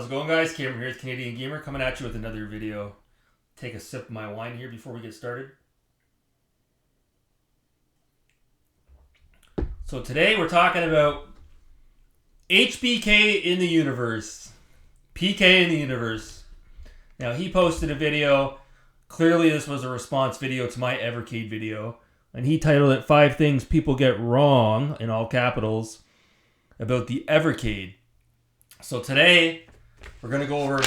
How's it going, guys? Cameron here with Canadian Gamer, coming at you with another video. Take a sip of my wine here before we get started. So today we're talking about HBK in the universe. PK in the universe. Now, he posted a video. Clearly this was a response video to my Evercade video. And he titled it 5 Things People Get Wrong, in all capitals, about the Evercade. So today, we're going to go over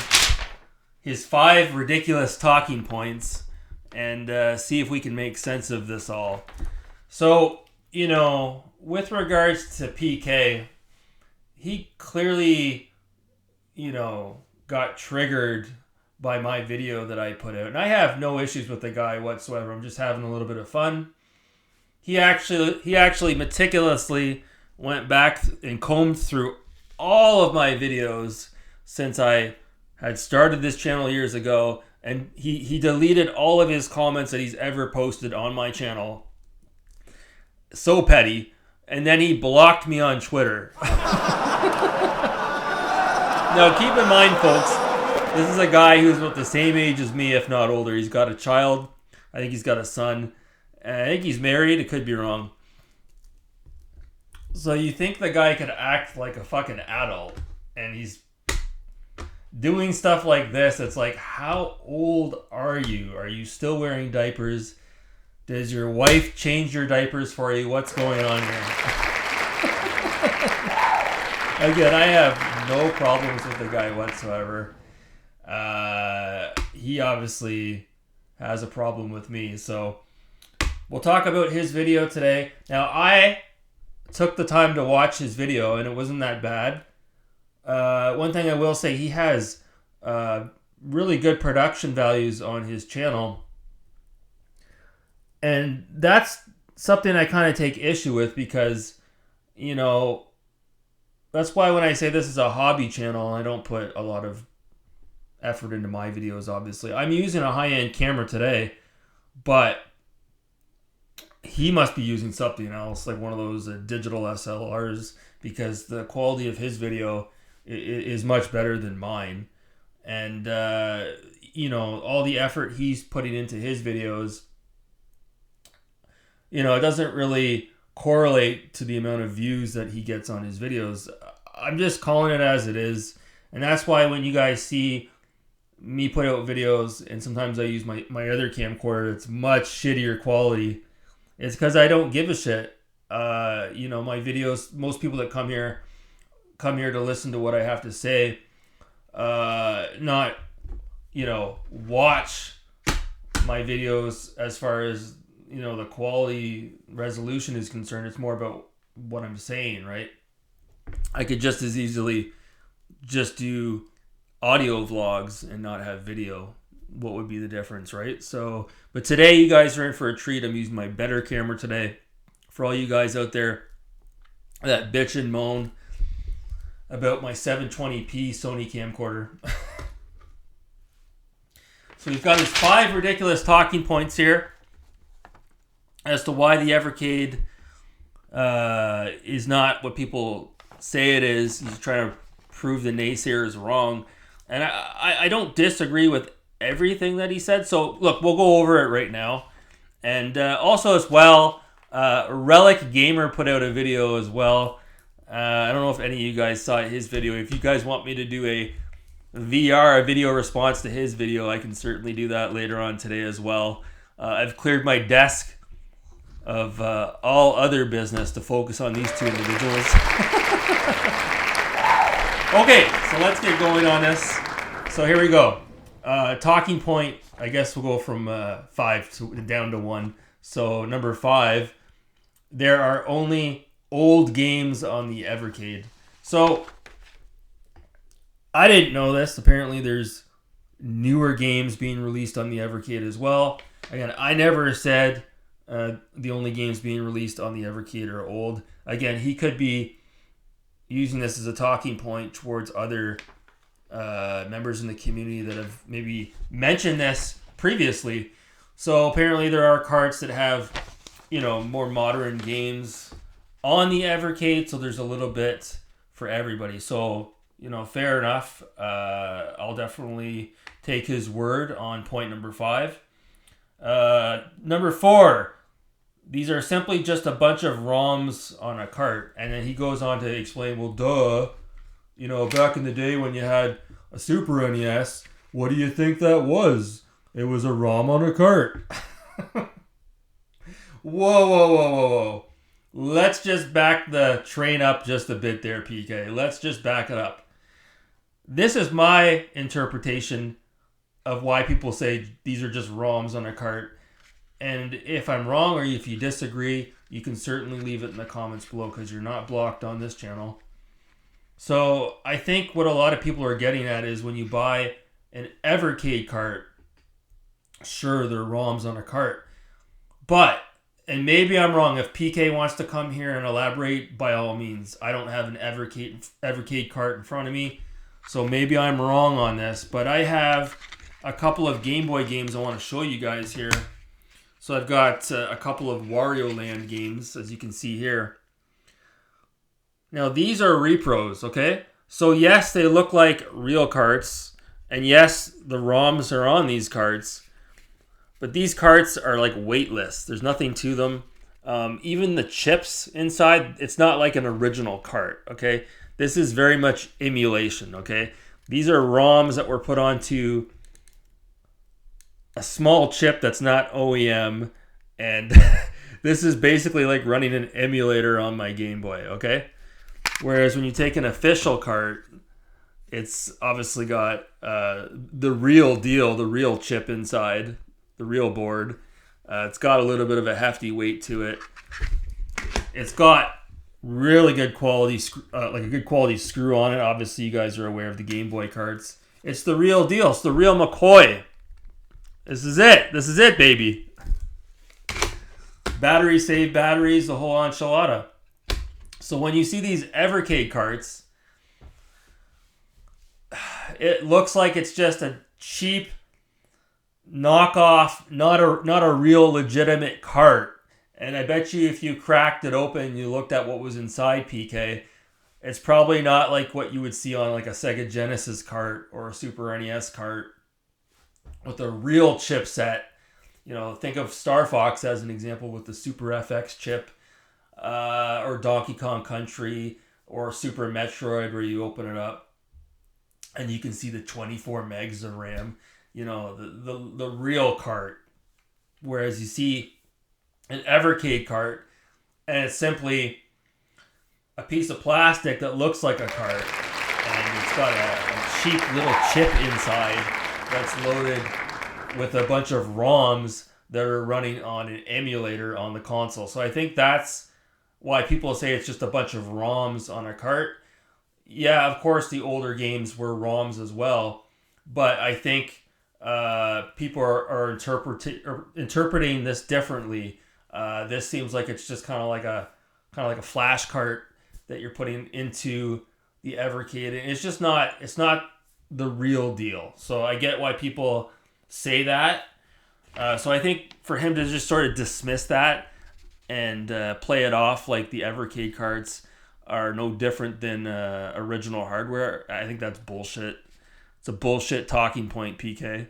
his 5 ridiculous talking points and see if we can make sense of this all. So, you know, with regards to PK, he clearly, you know, got triggered by my video that I put out. And I have no issues with the guy whatsoever. I'm just having a little bit of fun. He actually meticulously went back and combed through all of my videos since I had started this channel years ago, and he deleted all of his comments that he's ever posted on my channel. So petty. And then he blocked me on Twitter. Now keep in mind, folks, this is a guy who's about the same age as me, if not older. He's got a child. I think he's got a son. I think he's married. It could be wrong. So you think the guy could act like a fucking adult, and he's doing stuff like this. It's like, how old are you? Are you still wearing diapers? Does your wife change your diapers for you? What's going on here? Again, I have no problems with the guy whatsoever. He obviously has a problem with me, so we'll talk about his video today. Now, I took the time to watch his video, and it wasn't that bad. One thing I will say, he has really good production values on his channel. And that's something I kind of take issue with because, you know, that's why when I say this is a hobby channel, I don't put a lot of effort into my videos, obviously. I'm using a high-end camera today, but he must be using something else, like one of those digital SLRs, because the quality of his video is much better than mine. And, you know, all the effort he's putting into his videos, you know, it doesn't really correlate to the amount of views that he gets on his videos. I'm just calling it as it is. And that's why when you guys see me put out videos, and sometimes I use my other camcorder, it's much shittier quality. It's because I don't give a shit. You know, my videos, most people that come here to listen to what I have to say, not, you know, watch my videos as far as, you know, the quality resolution is concerned. It's more about what I'm saying, right? I could just as easily just do audio vlogs and not have video. What would be the difference, right? So, but today you guys are in for a treat. I'm using my better camera today. For all you guys out there that bitch and moan about my 720p Sony camcorder. So we've got his 5 ridiculous talking points here as to why the Evercade is not what people say it is. He's trying to prove the naysayers wrong. And I don't disagree with everything that he said. So, look, we'll go over it right now. And also as well, Relic Gamer put out a video as well. I don't know if any of you guys saw his video. If you guys want me to do a video response to his video, I can certainly do that later on today as well. I've cleared my desk of all other business to focus on these 2 individuals. Okay, so let's get going on this. So here we go. Talking point, I guess we'll go from 5 down to 1. So number 5, there are only old games on the Evercade. So I didn't know this. Apparently there's newer games being released on the Evercade as well. Again, I never said the only games being released on the Evercade are old. Again, he could be using this as a talking point towards other members in the community that have maybe mentioned this previously. So apparently there are carts that have, you know, more modern games on the Evercade, so there's a little bit for everybody. So fair enough. I'll definitely take his word on point number 5. Number 4, these are simply just a bunch of ROMs on a cart. And then he goes on to explain, well, duh, back in the day when you had a Super NES, what do you think that was? It was a ROM on a cart. Whoa. Let's just back the train up just a bit there, PK. Let's just back it up. This is my interpretation of why people say these are just ROMs on a cart. And if I'm wrong or if you disagree, you can certainly leave it in the comments below because you're not blocked on this channel. So I think what a lot of people are getting at is when you buy an Evercade cart, sure, they're ROMs on a cart. But, and maybe I'm wrong, if PK wants to come here and elaborate, by all means. I don't have an Evercade cart in front of me, so maybe I'm wrong on this. But I have a couple of Game Boy games I want to show you guys here. So I've got a couple of Wario Land games, as you can see here. Now, these are repros, okay? So, yes, they look like real carts. And, yes, the ROMs are on these carts. But these carts are, like, weightless. There's nothing to them. Even the chips inside, it's not like an original cart, okay? This is very much emulation, okay? These are ROMs that were put onto a small chip that's not OEM. And this is basically like running an emulator on my Game Boy, okay? Whereas when you take an official cart, it's obviously got the real deal, the real chip inside, the real board. It's got a little bit of a hefty weight to it. It's got really good quality, like a good quality screw on it. Obviously, you guys are aware of the Game Boy carts. It's the real deal. It's the real McCoy. This is it. This is it, baby. Battery save batteries, the whole enchilada. So when you see these Evercade carts, it looks like it's just a cheap knockoff, not a real legitimate cart. And I bet you if you cracked it open and you looked at what was inside, PK, it's probably not like what you would see on like a Sega Genesis cart or a Super NES cart with a real chipset. Think of Star Fox as an example with the Super FX chip. Or Donkey Kong Country or Super Metroid, where you open it up and you can see the 24 megs of RAM, the real cart. Whereas you see an Evercade cart and it's simply a piece of plastic that looks like a cart and it's got a cheap little chip inside that's loaded with a bunch of ROMs that are running on an emulator on the console. So I think that's why people say it's just a bunch of ROMs on a cart. Yeah, of course, the older games were ROMs as well, but I think people are interpreting this differently. This seems like it's just kind of like a flash cart that you're putting into the Evercade, and it's just not. It's not the real deal. So I get why people say that. So I think for him to just sort of dismiss that and play it off like the Evercade carts are no different than original hardware, I think that's bullshit. It's a bullshit talking point, PK.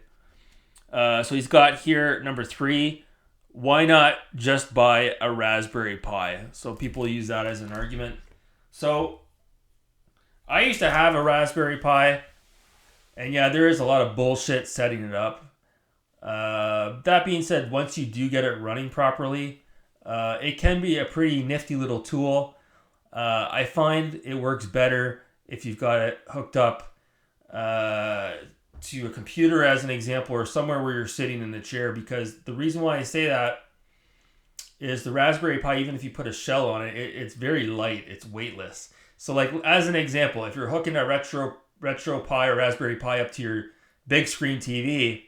So he's got here number 3, why not just buy a Raspberry Pi? So people use that as an argument. So I used to have a Raspberry Pi, and yeah, there is a lot of bullshit setting it up. That being said, once you do get it running properly, it can be a pretty nifty little tool. I find it works better if you've got it hooked up to a computer, as an example, or somewhere where you're sitting in the chair, because the reason why I say that is the Raspberry Pi, even if you put a shell on it, it's very light, it's weightless. So like, as an example, if you're hooking a Retro Pi or Raspberry Pi up to your big screen TV,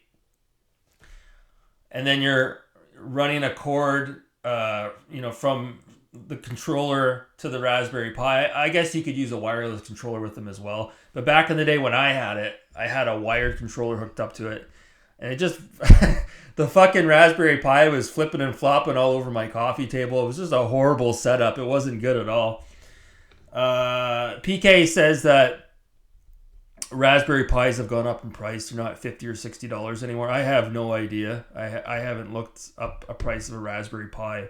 and then you're running a cord from the controller to the Raspberry Pi, I guess you could use a wireless controller with them as well. But back in the day when I had it, I had a wired controller hooked up to it. And it just, the fucking Raspberry Pi was flipping and flopping all over my coffee table. It was just a horrible setup. It wasn't good at all. PK says that Raspberry Pis have gone up in price. They're not $50 or $60 anymore. I have no idea. I haven't looked up a price of a Raspberry Pi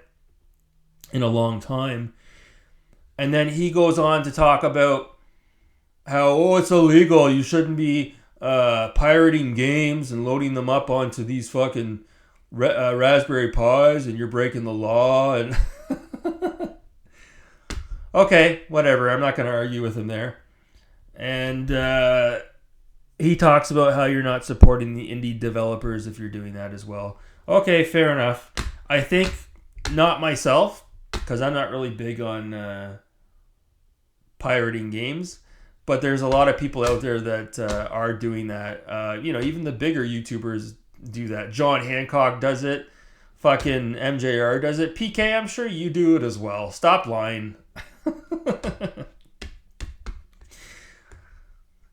in a long time. And then he goes on to talk about how, it's illegal. You shouldn't be pirating games and loading them up onto these fucking Raspberry Pis, and you're breaking the law. And okay, whatever. I'm not going to argue with him there. And he talks about how you're not supporting the indie developers if you're doing that as well. Okay, fair enough. I think not myself, because I'm not really big on pirating games. But there's a lot of people out there that are doing that. Even the bigger YouTubers do that. John Hancock does it. Fucking MJR does it. PK, I'm sure you do it as well. Stop lying.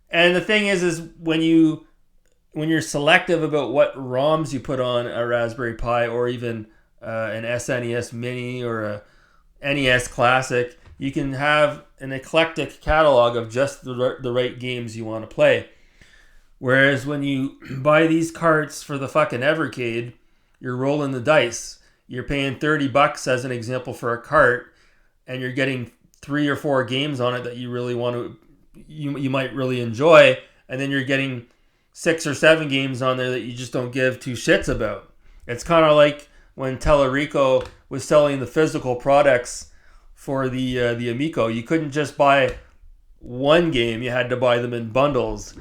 And the thing is when you're selective about what ROMs you put on a Raspberry Pi, or even an SNES Mini or a NES Classic, you can have an eclectic catalog of just the right games you want to play. Whereas when you buy these carts for the fucking Evercade, you're rolling the dice. You're paying $30 as an example for a cart, and you're getting 3 or 4 games on it that you really want to, you might really enjoy, and then you're getting 6 or 7 games on there that you just don't give two shits about. It's kind of like when Telerico was selling the physical products for the Amico. You couldn't just buy one game; you had to buy them in bundles.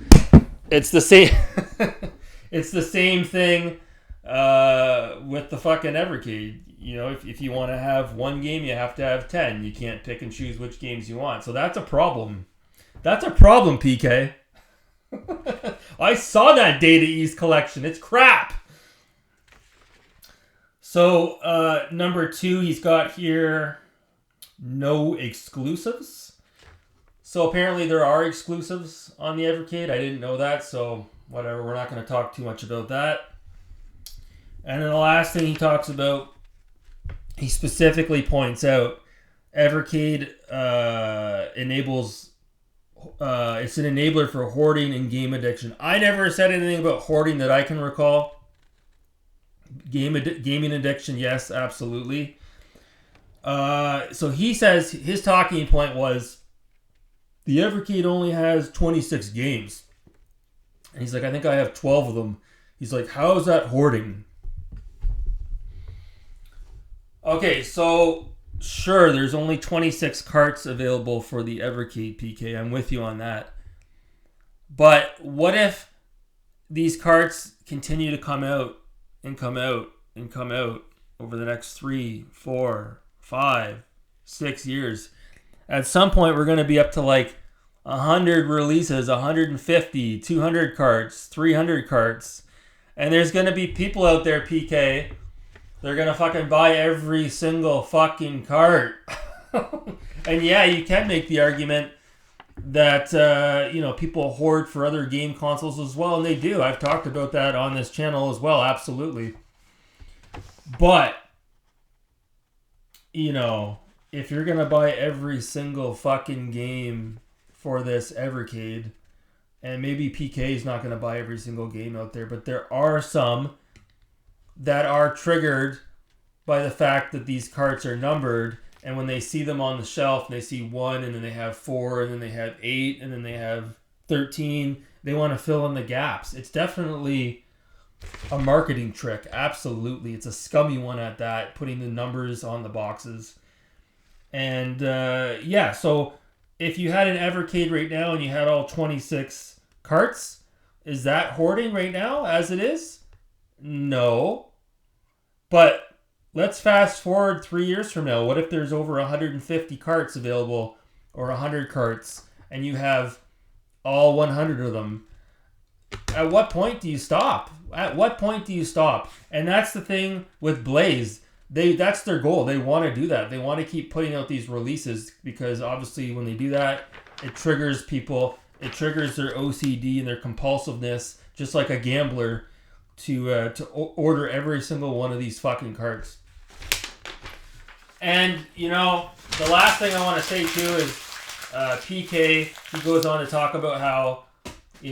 It's the same. It's the same thing with the fucking Evercade. If you want to have one game, you have to have 10. You can't pick and choose which games you want. So that's a problem. That's a problem, PK. I saw that Data East collection. It's crap. So number 2, he's got here no exclusives. So apparently there are exclusives on the Evercade. I didn't know that, so whatever. We're not going to talk too much about that. And then the last thing he talks about, he specifically points out Evercade enables. It's an enabler for hoarding and game addiction. I never said anything about hoarding that I can recall. Gaming addiction, yes, absolutely. So he says his talking point was the Evercade only has 26 games. And he's like, I think I have 12 of them. He's like, how is that hoarding? Okay, so sure, there's only 26 carts available for the Evercade, PK. I'm with you on that. But what if these carts continue to come out and come out and come out over the next 3, 4, 5, 6 years? At some point, we're going to be up to like 100 releases, 150, 200 carts, 300 carts. And there's going to be people out there, PK, they're going to fucking buy every single fucking cart. And yeah, you can make the argument that, people hoard for other game consoles as well. And they do. I've talked about that on this channel as well. Absolutely. But, if you're going to buy every single fucking game for this Evercade, and maybe PK is not going to buy every single game out there, but there are some that are triggered by the fact that these carts are numbered, and when they see them on the shelf, they see 1, and then they have 4, and then they have 8, and then they have 13, they want to fill in the gaps. It's definitely a marketing trick. Absolutely. It's a scummy one at that, putting the numbers on the boxes. And so if you had an Evercade right now and you had all 26 carts, is that hoarding right now as it is? No. But let's fast forward 3 years from now. What if there's over 150 carts available, or 100 carts, and you have all 100 of them? At what point do you stop? At what point do you stop? And that's the thing with Blaze. That's their goal. They want to do that. They want to keep putting out these releases, because obviously when they do that, it triggers people. It triggers their OCD and their compulsiveness, just like a gambler, to order every single one of these fucking carts. And, the last thing I want to say too is PK, he goes on to talk about how,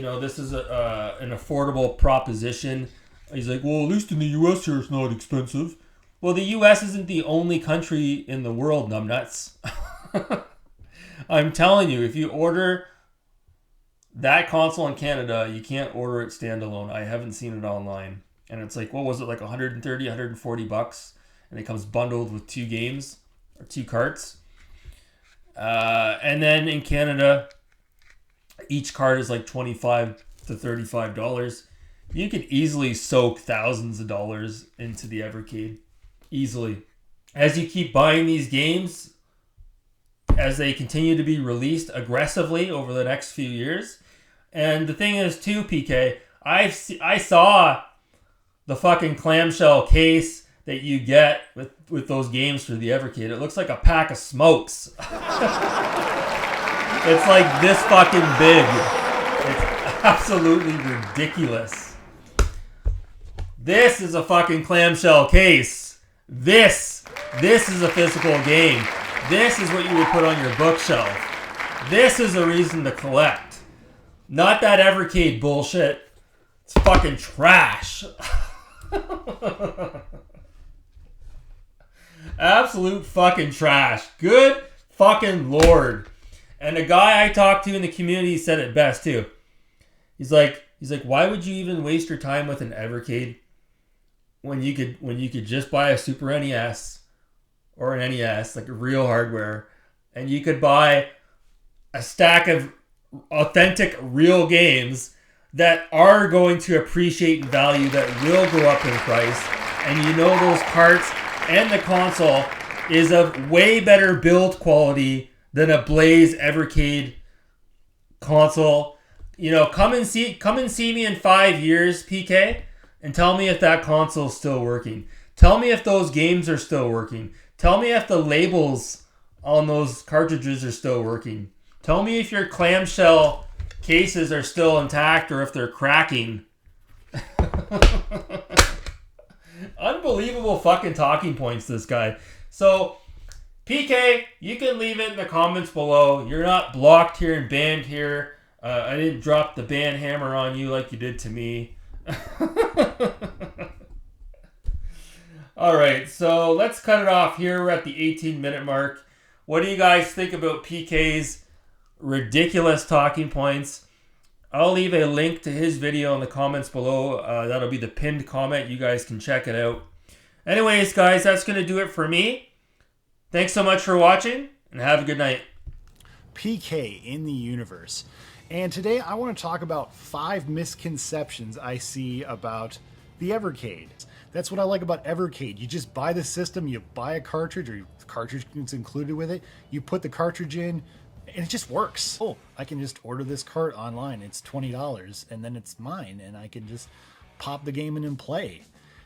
this is an affordable proposition. He's like, well, at least in the U.S. here it's not expensive. Well, the U.S. isn't the only country in the world, numbnuts. I'm telling you, if you order that console in Canada, you can't order it standalone. I haven't seen it online. And it's like, what was it, like 130, 140 bucks? And it comes bundled with 2 games or 2 carts. And then in Canada, each cart is like $25 to $35. You could easily soak thousands of dollars into the Evercade. Easily. As you keep buying these games, as they continue to be released aggressively over the next few years. And the thing is too, PK, I saw the fucking clamshell case that you get with those games for the Evercade. It looks like a pack of smokes. It's like this fucking big. It's absolutely ridiculous. This is a fucking clamshell case. This is a physical game. This is what you would put on your bookshelf. This is a reason to collect. Not that Evercade bullshit. It's fucking trash. Absolute fucking trash. Good fucking Lord. And a guy I talked to in the community said it best too. He's like, why would you even waste your time with an Evercade when you could just buy a Super NES or an NES, like real hardware, and you could buy a stack of authentic real games that are going to appreciate in value, that will go up in price, and those carts and the console is of way better build quality than a Blaze Evercade console. Come and see me in 5 years, PK, and tell me if that console is still working. Tell me if those games are still working. Tell me if the labels on those cartridges are still working. Tell me if your clamshell cases are still intact or if they're cracking. Unbelievable fucking talking points, this guy. So, PK, you can leave it in the comments below. You're not blocked here and banned here. I didn't drop the ban hammer on you like you did to me. Alright, so let's cut it off here. We're at the 18-minute mark. What do you guys think about PK's ridiculous talking points? I'll leave a link to his video in the comments below. That'll be the pinned comment. You guys can check it out. Anyways, guys, that's going to do it for me. Thanks so much for watching, and have a good night. PK in the universe. And today I want to talk about 5 misconceptions I see about the Evercade. That's what I like about Evercade. You just buy the system, you buy a cartridge, or the cartridge is included with it. You put the cartridge in, and it just works. Oh, I can just order this cart online. It's $20, and then it's mine, and I can just pop the game in and play.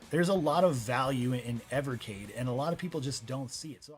There's a lot of value in Evercade, and a lot of people just don't see it. So